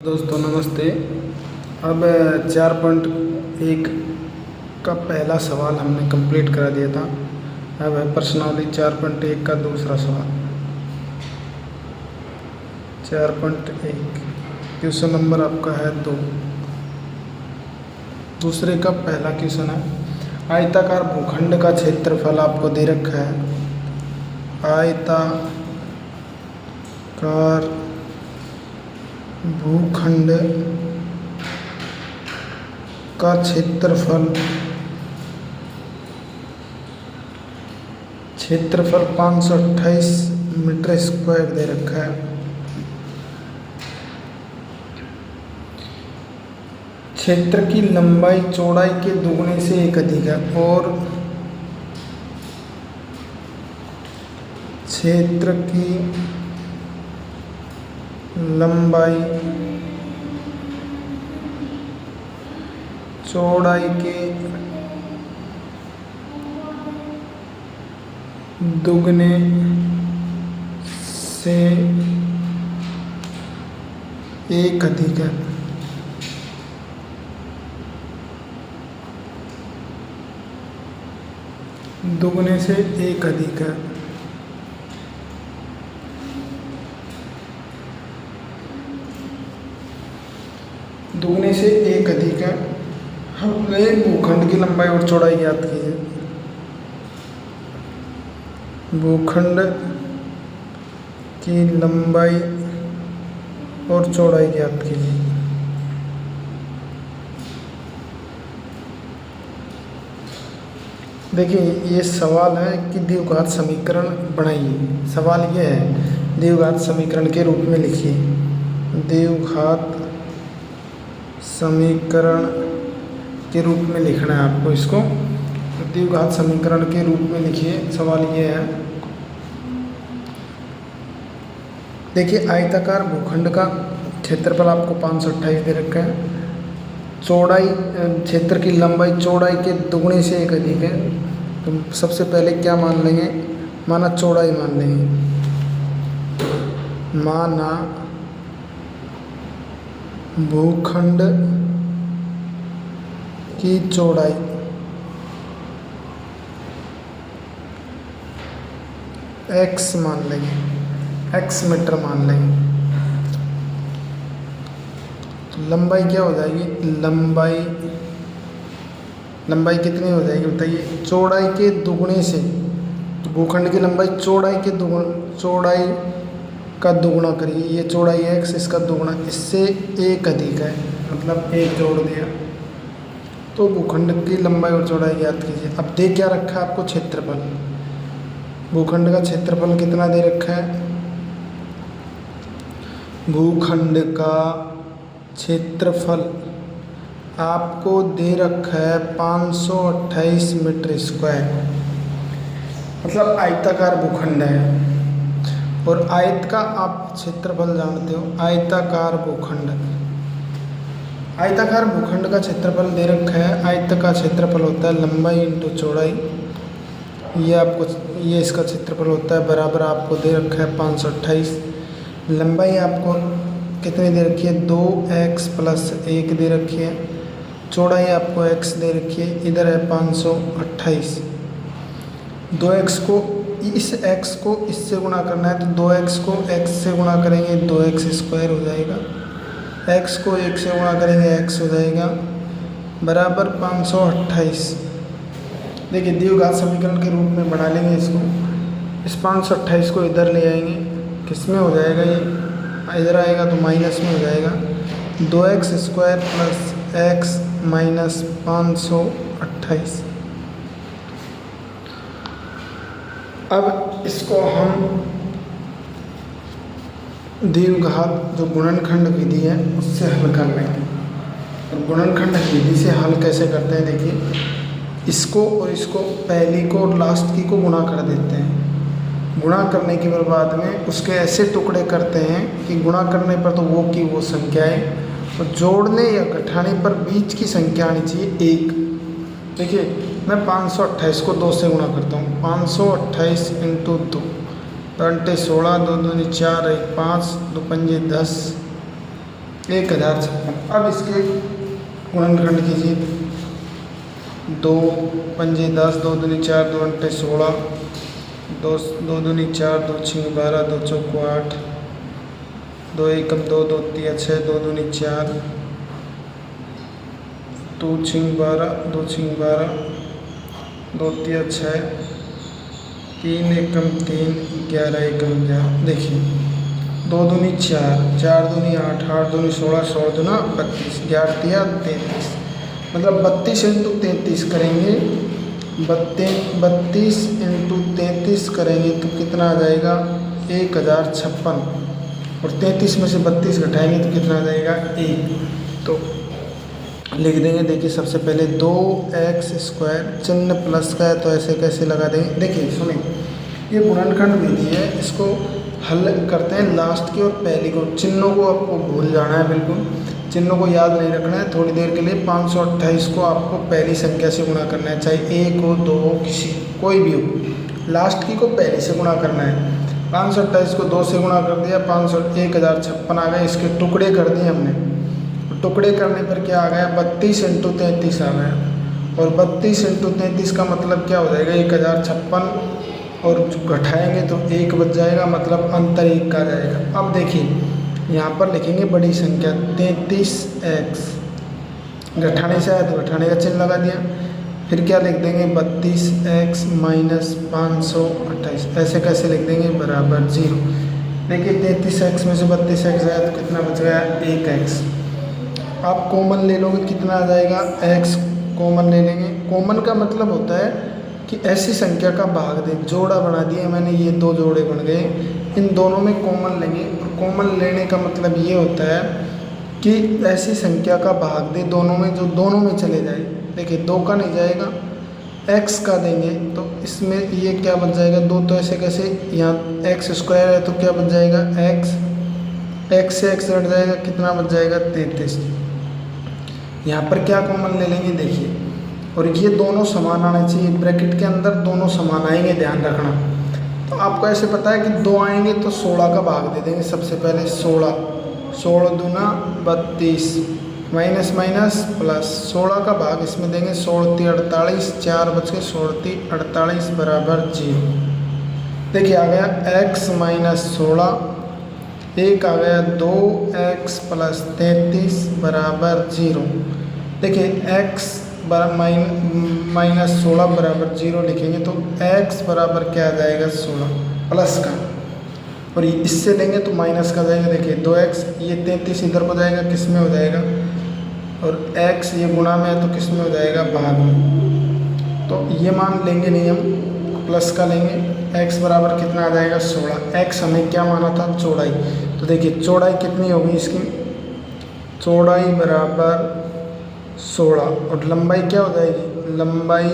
दोस्तों नमस्ते। अब 4.1 का पहला सवाल हमने कंप्लीट करा दिया था। अब है प्रश्नावली 4.1 का दूसरा सवाल। 4.1 क्वेश्चन नंबर आपका है 2। दूसरे का पहला क्वेश्चन है, आयताकार भूखंड का क्षेत्रफल आपको दे रखा है। आयताकार भूखंड का क्षेत्रफल 528 मीटर स्क्वायर दे रखा है। क्षेत्र की लंबाई चौड़ाई के दुगने से एक अधिक है और क्षेत्र की लंबाई चौड़ाई के दुगने से एक अधिक है। दुगने से एक अधिक है। दुगने से एक अधिक है। हमने भूखंड की लंबाई और चौड़ाई ज्ञात की है। भूखंड की लंबाई और चौड़ाई ज्ञात कीजिए। देखिए ये सवाल है कि द्विघात समीकरण बनाइए। सवाल ये है द्विघात समीकरण के रूप में लिखिए। द्विघात समीकरण के रूप में लिखना है आपको इसको। द्विघात समीकरण के रूप में लिखिए। सवाल ये है, देखिए आयताकार भूखंड का क्षेत्रफल आपको 528 दे रखा है। चौड़ाई क्षेत्र की लंबाई चौड़ाई के दुगने से एक अधिक है। तो सबसे पहले क्या मान लेंगे, माना चौड़ाई मान लेंगे। माना भूखंड की चौड़ाई x मान लेंगे, x मीटर मान लेंगे। तो लंबाई क्या हो जाएगी, लंबाई कितनी हो जाएगी बताइए, चौड़ाई के दुगने से। तो भूखंड की लंबाई चौड़ाई का दुगुना करिए। ये चौड़ाई x, इसका दुगुना, इससे एक अधिक है, मतलब एक जोड़ दिया। तो भूखंड की लंबाई और चौड़ाई ज्ञात कीजिए। अब दे क्या रखा है आपको, क्षेत्रफल। भूखंड का क्षेत्रफल कितना दे रखा है, भूखंड का क्षेत्रफल आपको दे रखा है 528 मीटर स्क्वायर, मतलब आयताकार भूखंड है। और आयत का आप क्षेत्रफल जानते हो, आयताकार भूखंड का क्षेत्रफल दे रखा है। आयत का क्षेत्रफल होता है लंबाई इंटू चौड़ाई। ये इसका क्षेत्रफल होता है, बराबर आपको दे रखा है 528। लंबाई आपको कितनी दे रखी है, 2x प्लस 1 दे रखी है। चौड़ाई आपको x दे रखी है, इधर है 528। 2x को इस x को इससे गुणा करना है, तो 2x को x से गुणा करेंगे 2x स्क्वायर हो जाएगा। x को 1 से गुणा करेंगे x हो जाएगा, बराबर 528। देखिए द्विघात समीकरण के रूप में बना लेंगे इसको। इस 528 को इधर ले आएंगे, किस में हो जाएगा, ये इधर आएगा तो माइनस में हो जाएगा। 2x square plus x minus 528। अब इसको हम द्विघात जो गुणनखंड विधि है उससे हल कर लेंगे। और गुणनखंड विधि से हल कैसे करते हैं, देखिए इसको और इसको, पहली को और लास्ट की को गुणा कर देते हैं। गुणा करने के बाद में उसके ऐसे टुकड़े करते हैं कि गुणा करने पर तो वो की वो संख्याएं, और जोड़ने या घटाने पर बीच की संख्या आनी चाहिए 1। देखिए मैं 528 को 2 से गुणा करता हूँ। 528 इंटू 2, 2 16, 2 दूनी 4, 1 5, 2 पंजे 10, 1056। अब इसके गुणनखंड कीजिए। 2 पंजे 10, 2 दूनी 4, 2 अंटे 16, 2 दूनी 4, 2 छीं 12, 2 चौको 8, 2 एकम 2, 2 तिया 6, 2 दूनी 4, 2 छीं 12, 2 छीं 12, 2 तिया 6, 3 एकम 3, 11 एकम 11। देखिए 2 दूनी 4, 4 दूनी 8, 8 दूनी 16, 16 दूना 32, 11 तिया 33। मतलब 32 इंटू 33 करेंगे, 32 इंटू 33 करेंगे तो कितना आ जाएगा 1056। और 33 में से 32 घटाएंगे तो कितना आ जाएगा 1। तो लिख देंगे। देखिए सबसे पहले 2x² चिन्ह प्लस का है तो ऐसे कैसे लगा देंगे। देखिए सुनिए, ये गुणनखंड विधि है, इसको हल करते हैं लास्ट की और पहली को। चिन्हों को आपको भूल जाना है, बिल्कुल चिन्हों को याद नहीं रखना है थोड़ी देर के लिए। 528 को आपको पहली संख्या से गुणा करना है, चाहे 1 हो 2 हो कोई भी हो, लास्ट की को पहली से गुणा करना है। 528 को 2 से गुणा कर दिया, 1056 आ गए। इसके टुकड़े कर दिए हमने, टुकड़े करने पर क्या आ गया 32 इंटू 33 आ गया। और 32 इंटू 33 का मतलब क्या हो जाएगा 1056, और घटाएंगे तो 1 बच जाएगा, मतलब अंतर 1 का जाएगा। अब देखिए यहाँ पर लिखेंगे बड़ी संख्या 33x, घटाने से आया तो घटाने का चिन्ह लगा दिया। फिर क्या लिख देंगे 32x माइनस 528, ऐसे कैसे लिख देंगे बराबर 0। देखिए 33x में से 32x आया तो कितना बच गया 1x। आप कॉमन ले लोगे कितना आ जाएगा x कॉमन ले लेंगे। कॉमन का मतलब होता है कि ऐसी संख्या का भाग दे, जोड़ा बना दिया मैंने, ये 2 जोड़े बन गए, इन दोनों में कॉमन लेंगे। और कॉमन लेने का मतलब ये होता है कि ऐसी संख्या का भाग दे दोनों में जो दोनों में चले जाए। देखिए 2 का नहीं जाएगा, x का देंगे तो इसमें ये क्या बच जाएगा 2, तो ऐसे कैसे, यहाँ x² है तो क्या बच जाएगा x से x हट जाएगा, कितना बच जाएगा 33। यहाँ पर क्या कॉमन ले लेंगे देखिए, और ये दोनों समान आने चाहिए, ब्रैकेट के अंदर दोनों समान आएंगे, ध्यान रखना। तो आपको ऐसे पता है कि 2 आएंगे तो 16 का भाग दे देंगे। सबसे पहले 16 दूना 32, माइनस माइनस प्लस, 16 का भाग इसमें देंगे, 16 × 48, 4 बच के 16 × 48 बराबर 0। देखिए आ गया x माइनस 16, 1 आ गया 2x प्लस 33 बराबर 0। देखिए x माइनस 16 बराबर 0 लिखेंगे तो x बराबर क्या आ जाएगा 16 प्लस का, और इससे लेंगे तो माइनस का जाएगा। देखिए 2x, ये 33 इधर को जाएगा, किस में हो जाएगा, और x ये गुणा में है तो किस में हो जाएगा भाग में। तो ये मान लेंगे नहीं हम, प्लस का लेंगे। x बराबर कितना आ जाएगा 16। x हमें क्या माना था चौड़ाई, तो देखिए चौड़ाई कितनी होगी इसकी, चौड़ाई बराबर 16, और लंबाई क्या हो जाएगी, लंबाई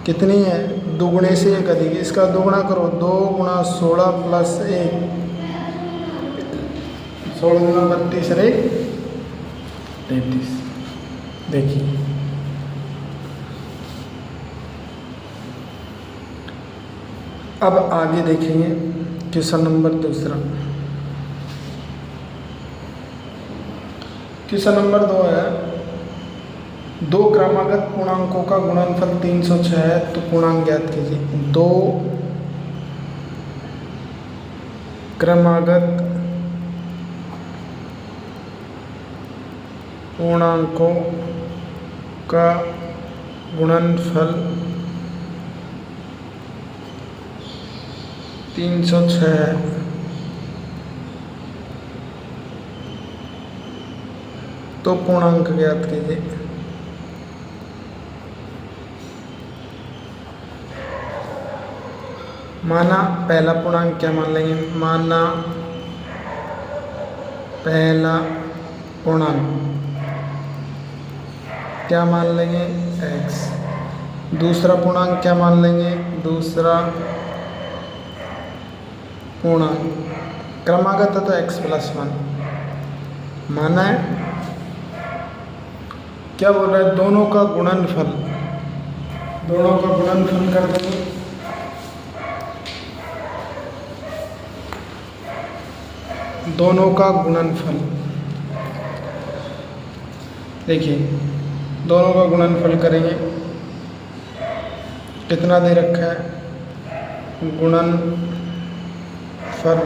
कितनी है, दुगुने से 1 अधिक, इसका दोगुना करो, 2 × 16 प्लस 1, 16 × 32 अरे 33। देखिए अब आगे देखेंगे क्वेश्चन नंबर दूसरा। क्वेश्चन नंबर 2 है, 2 क्रमागत पूर्णांकों का गुणनफल 306 है तो पूर्णांक ज्ञात कीजिए। 2 क्रमागत पूर्णांकों का गुणनफल 306 है तो पूर्णांक ज्ञात कीजिए। माना पहला पूर्णांक क्या मान लेंगे, माना पहला पूर्णांक क्या मान लेंगे x, दूसरा पूर्णांक क्या मान लेंगे, दूसरा पूर्णांक क्रमागत है तो x + 1 माना है। क्या बोल रहा है, दोनों का गुणनफल, दोनों का गुणनफल कर देंगे। दोनों का गुणनफल देखिए दोनों का गुणनफल करेंगे, कितना दे रखा है, गुणनफल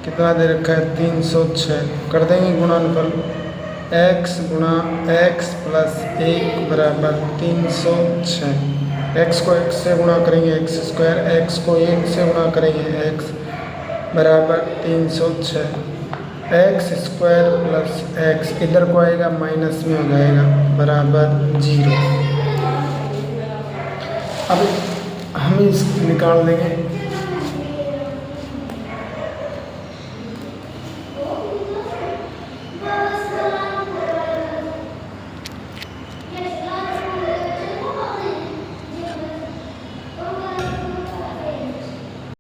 कितना दे रखा है 306। कर देंगे गुणनफल, x गुणा x प्लस 1 बराबर 306। x को x से गुणा करेंगे x स्क्वायर, x को 1 से गुणा करेंगे x बराबर 306। x स्क्वायर प्लस x इधर को आएगा माइनस में हो जाएगा बराबर 0। अब हम इस निकाल देंगे